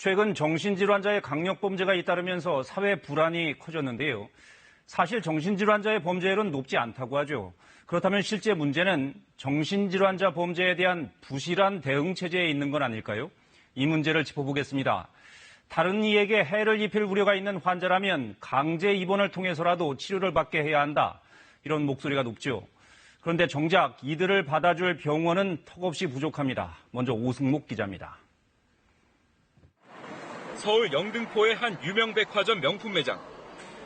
최근 정신질환자의 강력범죄가 잇따르면서 사회 불안이 커졌는데요. 사실 정신질환자의 범죄율은 높지 않다고 하죠. 그렇다면 실제 문제는 정신질환자 범죄에 대한 부실한 대응 체제에 있는 건 아닐까요? 이 문제를 짚어보겠습니다. 다른 이에게 해를 입힐 우려가 있는 환자라면 강제 입원을 통해서라도 치료를 받게 해야 한다. 이런 목소리가 높죠. 그런데 정작 이들을 받아줄 병원은 턱없이 부족합니다. 먼저 오승목 기자입니다. 서울 영등포의 한 유명 백화점 명품 매장.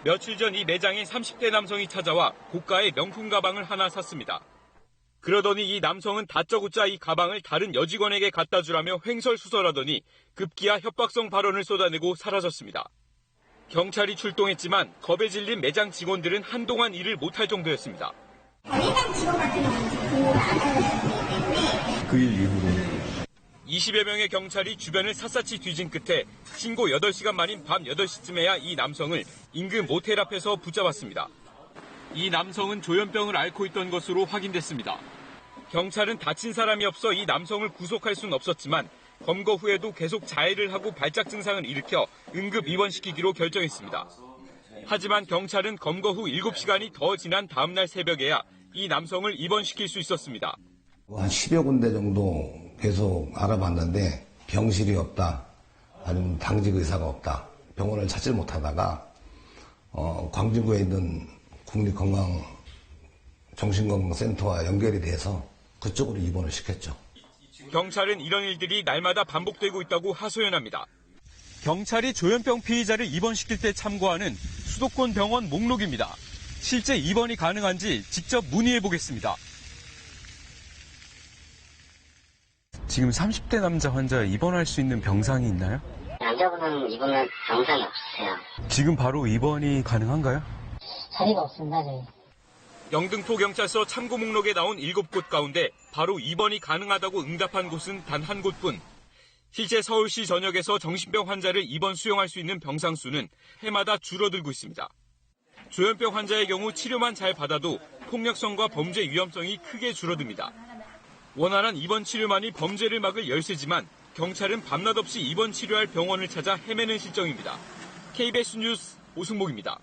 며칠 전 이 매장에 30대 남성이 찾아와 고가의 명품 가방을 하나 샀습니다. 그러더니 이 남성은 다짜고짜 이 가방을 다른 여직원에게 갖다 주라며 횡설수설하더니 급기야 협박성 발언을 쏟아내고 사라졌습니다. 경찰이 출동했지만 겁에 질린 매장 직원들은 한동안 일을 못할 정도였습니다. 매장 직원 같은 경우는 근무를 안 하셨기 때문에 그 일 이후로 20여 명의 경찰이 주변을 샅샅이 뒤진 끝에 신고 8시간 만인 밤 8시쯤에야 이 남성을 인근 모텔 앞에서 붙잡았습니다. 이 남성은 조현병을 앓고 있던 것으로 확인됐습니다. 경찰은 다친 사람이 없어 이 남성을 구속할 수는 없었지만 검거 후에도 계속 자해를 하고 발작 증상을 일으켜 응급 입원시키기로 결정했습니다. 하지만 경찰은 검거 후 7시간이 더 지난 다음 날 새벽에야 이 남성을 입원시킬 수 있었습니다. 한 10여 군데 정도 계속 알아봤는데 병실이 없다, 아니면 당직 의사가 없다, 병원을 찾지 못하다가 광진구에 있는 국립정신건강센터와 연결이 돼서 그쪽으로 입원을 시켰죠. 경찰은 이런 일들이 날마다 반복되고 있다고 하소연합니다. 경찰이 조현병 피의자를 입원시킬 때 참고하는 수도권 병원 목록입니다. 실제 입원이 가능한지 직접 문의해보겠습니다. 지금 30대 남자 환자 입원할 수 있는 병상이 있나요? 남자분은 입원할 병상이 없으세요. 지금 바로 입원이 가능한가요? 자리가 없습니다, 저희. 영등포경찰서 참고 목록에 나온 7곳 가운데 바로 입원이 가능하다고 응답한 곳은 단 한 곳뿐. 실제 서울시 전역에서 정신병 환자를 입원 수용할 수 있는 병상 수는 해마다 줄어들고 있습니다. 조현병 환자의 경우 치료만 잘 받아도 폭력성과 범죄 위험성이 크게 줄어듭니다. 원활한 입원 치료만이 범죄를 막을 열쇠지만 경찰은 밤낮 없이 입원 치료할 병원을 찾아 헤매는 실정입니다. KBS 뉴스 오승목입니다.